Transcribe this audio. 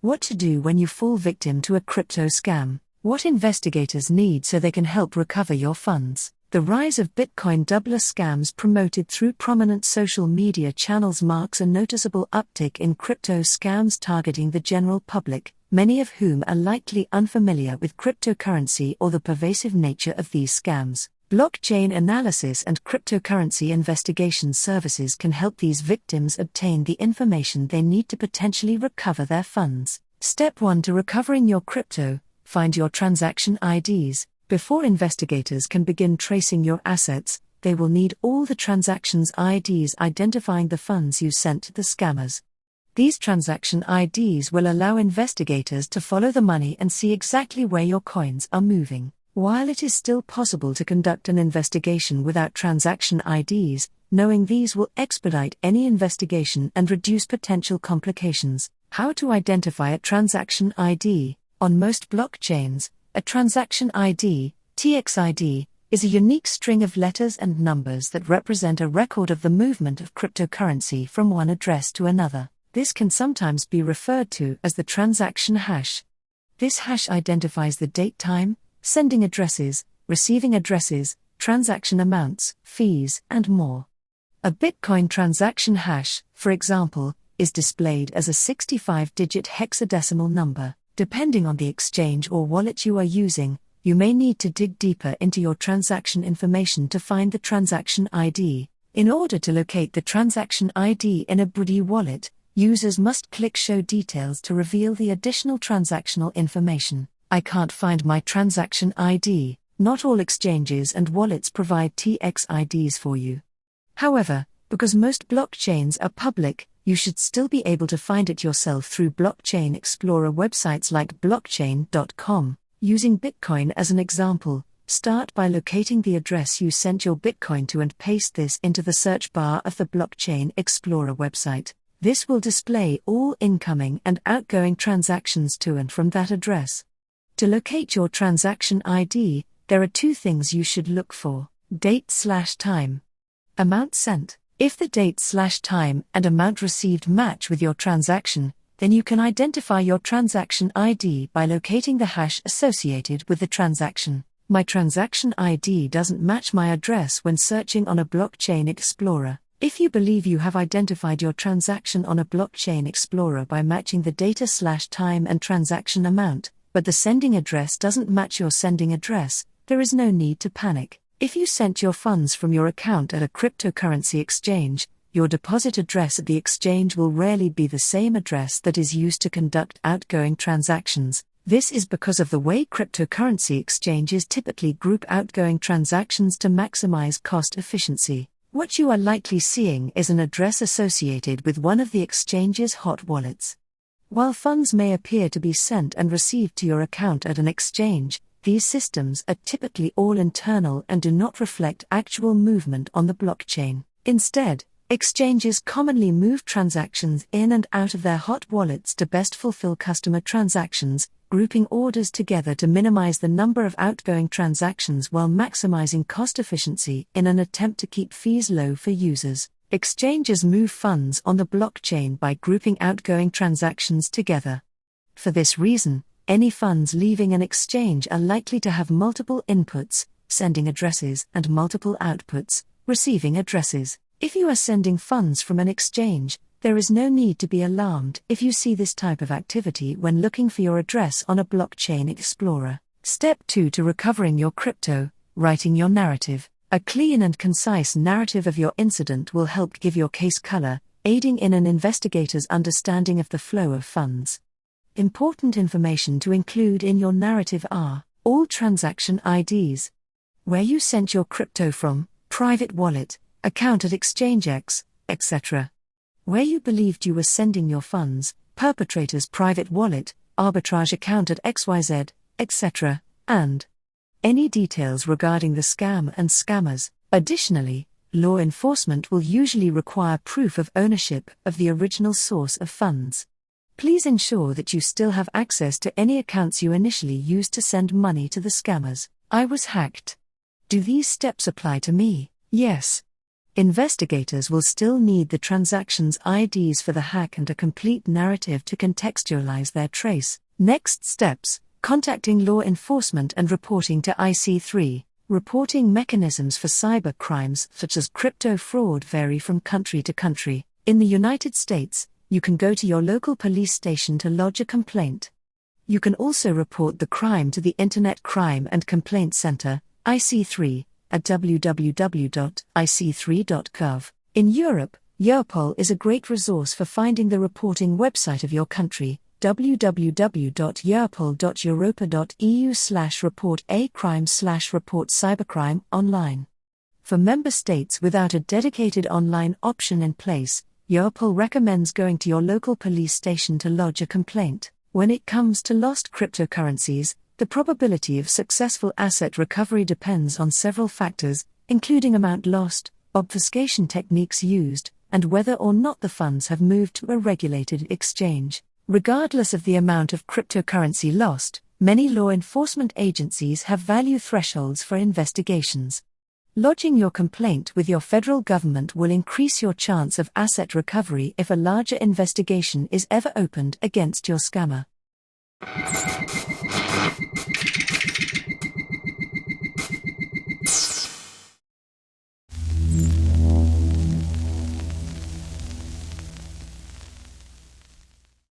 What to do when you fall victim to a crypto scam. What investigators need so they can help recover your funds. The rise of Bitcoin doubler scams promoted through prominent social media channels marks a noticeable uptick in crypto scams targeting the general public, many of whom are likely unfamiliar with cryptocurrency or the pervasive nature of these scams. Blockchain analysis and cryptocurrency investigation services can help these victims obtain the information they need to potentially recover their funds. Step 1 to recovering your crypto: find your transaction IDs. Before investigators can begin tracing your assets, they will need all the transactions IDs identifying the funds you sent to the scammers. These transaction IDs will allow investigators to follow the money and see exactly where your coins are moving. While it is still possible to conduct an investigation without transaction IDs, knowing these will expedite any investigation and reduce potential complications. How to identify a transaction ID? On most blockchains, a transaction ID, TXID, is a unique string of letters and numbers that represent a record of the movement of cryptocurrency from one address to another. This can sometimes be referred to as the transaction hash. This hash identifies the date, time, sending addresses, receiving addresses, transaction amounts, fees, and more. A Bitcoin transaction hash, for example, is displayed as a 65-digit hexadecimal number. Depending on the exchange or wallet you are using, you may need to dig deeper into your transaction information to find the transaction ID. In order to locate the transaction ID in a Budi wallet, users must click Show Details to reveal the additional transactional information. I can't find my transaction ID. Not all exchanges and wallets provide TXIDs for you. However, because most blockchains are public, you should still be able to find it yourself through Blockchain Explorer websites like blockchain.com. Using Bitcoin as an example, start by locating the address you sent your Bitcoin to and paste this into the search bar of the Blockchain Explorer website. This will display all incoming and outgoing transactions to and from that address. To locate your transaction ID, there are two things you should look for: date/time. Amount sent. If the date/time and amount received match with your transaction, then you can identify your transaction ID by locating the hash associated with the transaction. My transaction ID doesn't match my address when searching on a Blockchain Explorer. If you believe you have identified your transaction on a Blockchain Explorer by matching the data/time and transaction amount, but the sending address doesn't match your sending address, there is no need to panic. If you sent your funds from your account at a cryptocurrency exchange, your deposit address at the exchange will rarely be the same address that is used to conduct outgoing transactions. This is because of the way cryptocurrency exchanges typically group outgoing transactions to maximize cost efficiency. What you are likely seeing is an address associated with one of the exchange's hot wallets. While funds may appear to be sent and received to your account at an exchange, these systems are typically all internal and do not reflect actual movement on the blockchain. Instead, exchanges commonly move transactions in and out of their hot wallets to best fulfill customer transactions, grouping orders together to minimize the number of outgoing transactions while maximizing cost efficiency in an attempt to keep fees low for users. Exchanges move funds on the blockchain by grouping outgoing transactions together. For this reason, any funds leaving an exchange are likely to have multiple inputs, sending addresses, and multiple outputs, receiving addresses. If you are sending funds from an exchange, there is no need to be alarmed if you see this type of activity when looking for your address on a Blockchain Explorer. Step 2 to recovering your crypto: writing your narrative. A clean and concise narrative of your incident will help give your case color, aiding in an investigator's understanding of the flow of funds. Important information to include in your narrative are: all transaction IDs, where you sent your crypto from, private wallet, account at exchange X, etc. Where you believed you were sending your funds, perpetrator's private wallet, arbitrage account at XYZ, etc., and any details regarding the scam and scammers. Additionally, law enforcement will usually require proof of ownership of the original source of funds. Please ensure that you still have access to any accounts you initially used to send money to the scammers. I was hacked. Do these steps apply to me? Yes. Investigators will still need the transactions' IDs for the hack and a complete narrative to contextualize their trace. Next steps: contacting law enforcement and reporting to IC3. Reporting mechanisms for cyber crimes such as crypto fraud vary from country to country. In the United States, you can go to your local police station to lodge a complaint. You can also report the crime to the Internet Crime and Complaint Center, IC3, at www.ic3.gov. In Europe, Europol is a great resource for finding the reporting website of your country, www.europol.eu/report-a-crime/report-cybercrime online. For member states without a dedicated online option in place, Europol recommends going to your local police station to lodge a complaint. When it comes to lost cryptocurrencies, the probability of successful asset recovery depends on several factors, including amount lost, obfuscation techniques used, and whether or not the funds have moved to a regulated exchange. Regardless of the amount of cryptocurrency lost, many law enforcement agencies have value thresholds for investigations. Lodging your complaint with your federal government will increase your chance of asset recovery if a larger investigation is ever opened against your scammer.